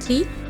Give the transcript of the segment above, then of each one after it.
3،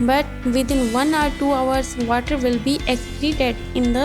but within 1 or 2 hours water will be excreted in the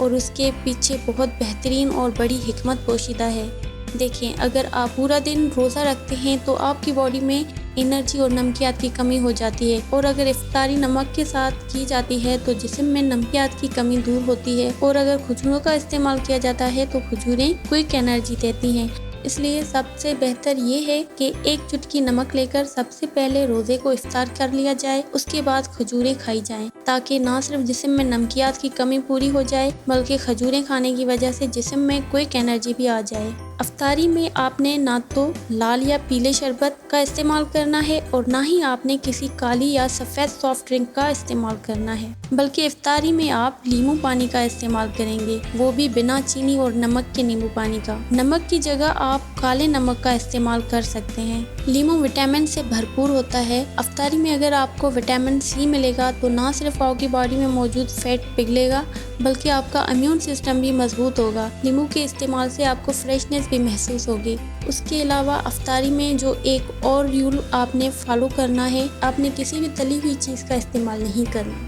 और उसके पीछे बहुत बेहतरीन और बड़ी हिकमत पोशीदा है। देखें, अगर आप पूरा दिन रोज़ा रखते हैं तो आपकी बॉडी में एनर्जी और नमकियात की कमी हो जाती है, और अगर इफ्तारी नमक के साथ की जाती है तो जिस्म में नमकियात की कमी दूर होती है। और अगर खजूरों का इस्तेमाल किया जाता है तो खजूरें क्विक एनर्जी देती हैं। इसलिए सबसे बेहतर ये है कि एक चुटकी नमक लेकर सबसे पहले रोज़े को इफ्तार कर लिया जाए, उसके बाद खजूरें खाई जाएं, ताकि ना सिर्फ जिस्म में नमकियात की कमी पूरी हो जाए बल्कि खजूरें खाने की वजह से जिस्म में क्विक एनर्जी भी आ जाए। अफ्तारी में आपने ना तो लाल या पीले शरबत का इस्तेमाल करना है और ना ही आपने किसी काली या सफ़ेद सॉफ्ट ड्रिंक का इस्तेमाल करना है, बल्कि इफ्तारी में आप नींबू पानी का इस्तेमाल करेंगे, वो भी बिना चीनी और नमक के नींबू पानी का। नमक की जगह आप काले नमक का इस्तेमाल कर सकते हैं। नींबू विटामिन से भरपूर होता है। अफ्तारी में अगर आपको विटामिन सी मिलेगा तो ना सिर्फ आपकी बॉडी में मौजूद फैट पिघलेगा बल्कि आपका इम्यून सिस्टम भी मजबूत होगा। नींबू के इस्तेमाल से आपको फ्रेशनेस भी महसूस होगी। उसके अलावा अफ्तारी में जो एक और रूल आपने फॉलो करना है, आपने किसी भी तली हुई चीज़ का इस्तेमाल नहीं करना।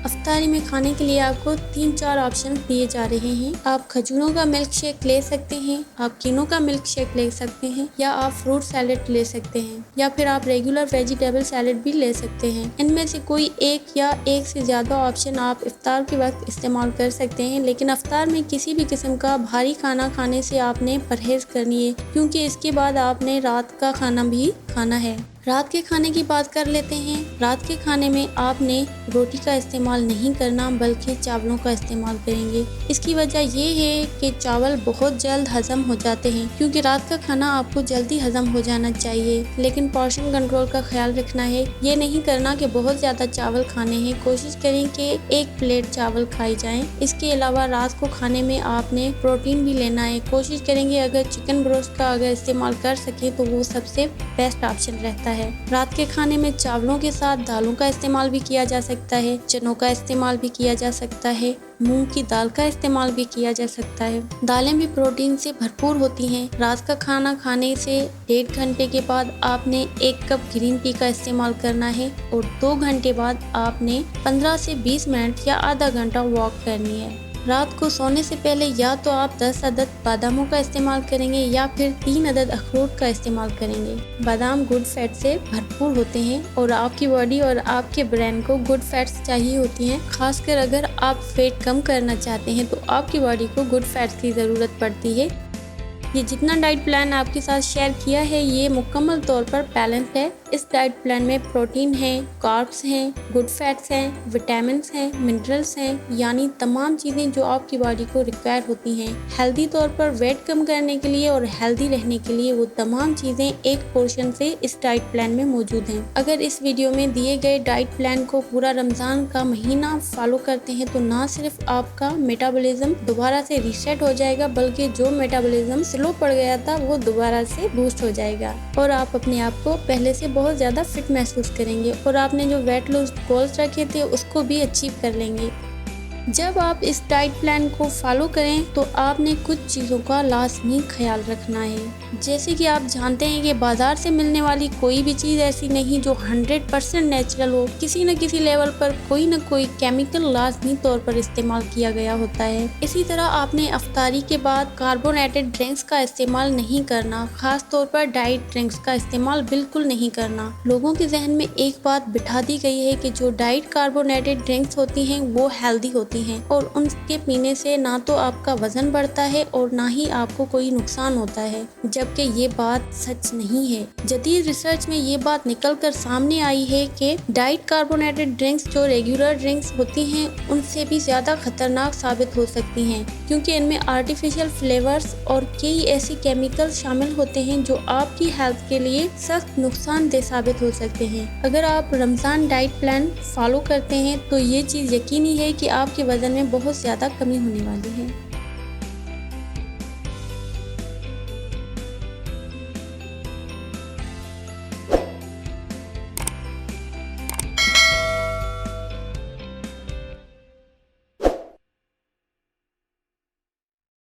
अफ्तारी में खाने के लिए आपको 3-4 ऑप्शन दिए जा रहे हैं। आप खजूरों का मिल्क शेक ले सकते हैं, आप कीनों का मिल्क शेक ले सकते हैं, या आप फ्रूट सैलेड ले सकते हैं, या फिर आप रेगुलर वेजिटेबल सैलेड भी ले सकते हैं। इनमें से कोई एक या एक से ज़्यादा ऑप्शन आप इफ्तार के वक्त इस्तेमाल कर सकते हैं, लेकिन अफ्तार में किसी भी किस्म का भारी खाना खाने से आपने परहेज़ करनी है, क्योंकि इसके बाद आपने रात का खाना भी खाना है। रात के खाने की बात कर लेते हैं। रात के खाने में आपने रोटी का इस्तेमाल नहीं करना बल्कि चावलों का इस्तेमाल करेंगे। इसकी वजह ये है कि चावल बहुत जल्द हजम हो जाते हैं, क्योंकि रात का खाना आपको जल्दी हजम हो जाना चाहिए, लेकिन पोर्शन कंट्रोल का ख्याल रखना है। ये नहीं करना कि बहुत ज़्यादा चावल खाने हैं, कोशिश करें कि 1 प्लेट चावल खाई जाएं। इसके अलावा रात को खाने में आपने प्रोटीन भी लेना है। कोशिश करेंगे अगर चिकन ब्रोस्ट का अगर इस्तेमाल कर सके तो वो सबसे बेस्ट ऑप्शन रहता है। रात के खाने में चावलों के साथ दालों का इस्तेमाल भी किया जा सकता है, चनों का इस्तेमाल भी किया जा सकता है, मूंग की दाल का इस्तेमाल भी किया जा सकता है। दालें भी प्रोटीन से भरपूर होती हैं। रात का खाना खाने से 1.5 घंटे के बाद आपने 1 कप ग्रीन टी का इस्तेमाल करना है, और 2 घंटे बाद आपने 15 से 20 मिनट या आधा घंटा वॉक करनी है। रात को सोने से पहले या तो आप 10 अदद बादामों का इस्तेमाल करेंगे या फिर 3 अदद अखरोट का इस्तेमाल करेंगे। बादाम गुड फैट से भरपूर होते हैं और आपकी बॉडी और आपके ब्रेन को गुड फैट्स चाहिए होती हैं। खासकर अगर आप वेट कम करना चाहते हैं तो आपकी बॉडी को गुड फैट्स की ज़रूरत पड़ती है। ये जितना डाइट प्लान आपके साथ शेयर किया है ये मुकम्मल तौर पर बैलेंस है। इस डाइट प्लान में प्रोटीन है, कार्ब्स हैं, गुड फैट्स हैं, विटामिन्स हैं, मिनरल्स हैं, यानी तमाम चीज़ें जो आपकी बॉडी को रिक्वायर होती हैं। हेल्दी तौर पर वेट कम करने के लिए और हेल्दी रहने के लिए वो तमाम चीज़ें एक पोर्शन से इस डाइट प्लान में मौजूद हैं। अगर इस वीडियो में दिए गए डाइट प्लान को पूरा रमज़ान का महीना फॉलो करते हैं तो ना सिर्फ आपका मेटाबॉलिज्म दोबारा से रीसेट हो जाएगा बल्कि जो मेटाबॉलिज्म स्लो पड़ गया था वो दोबारा से बूस्ट हो जाएगा और आप अपने आप को पहले से बहुत ज़्यादा फिट महसूस करेंगे और आपने जो वेट लॉस गोल्स रखे थे उसको भी अचीव कर लेंगे। जब आप इस डाइट प्लान को फॉलो करें तो आपने कुछ चीज़ों का लाजमी ख्याल रखना है। जैसे कि आप जानते हैं कि बाज़ार से मिलने वाली कोई भी चीज़ ऐसी नहीं जो 100% नेचुरल हो। किसी न किसी लेवल पर कोई न कोई केमिकल लाजमी तौर पर इस्तेमाल किया गया होता है। इसी तरह आपने अफ्तारी के बाद कार्बोनेटेड ड्रिंक्स का इस्तेमाल नहीं करना, खास तौर पर डाइट ड्रिंक्स का इस्तेमाल बिल्कुल नहीं करना। लोगों के जहन में एक बात बिठा दी गई है कि जो डाइट कार्बोनेटेड ड्रिंक्स होती हैं वो हेल्दी होती हैं और उनके पीने से ना तो आपका वजन बढ़ता है और ना ही आपको कोई नुकसान होता है, जबकि ये बात सच नहीं है। जदीद रिसर्च में ये बात निकल कर सामने आई है कि डाइट कार्बोनेटेड ड्रिंक्स जो रेगुलर ड्रिंक्स होती हैं उनसे भी ज़्यादा खतरनाक साबित हो सकती हैं, क्योंकि इनमें आर्टिफिशियल फ्लेवर्स और कई ऐसे केमिकल शामिल होते हैं जो आपकी हेल्थ के लिए सख्त नुकसानदेह साबित हो सकते हैं। अगर आप रमज़ान डाइट प्लान फॉलो करते हैं तो ये चीज़ यकीनी है कि आपके वजन में बहुत ज़्यादा कमी होने वाली है।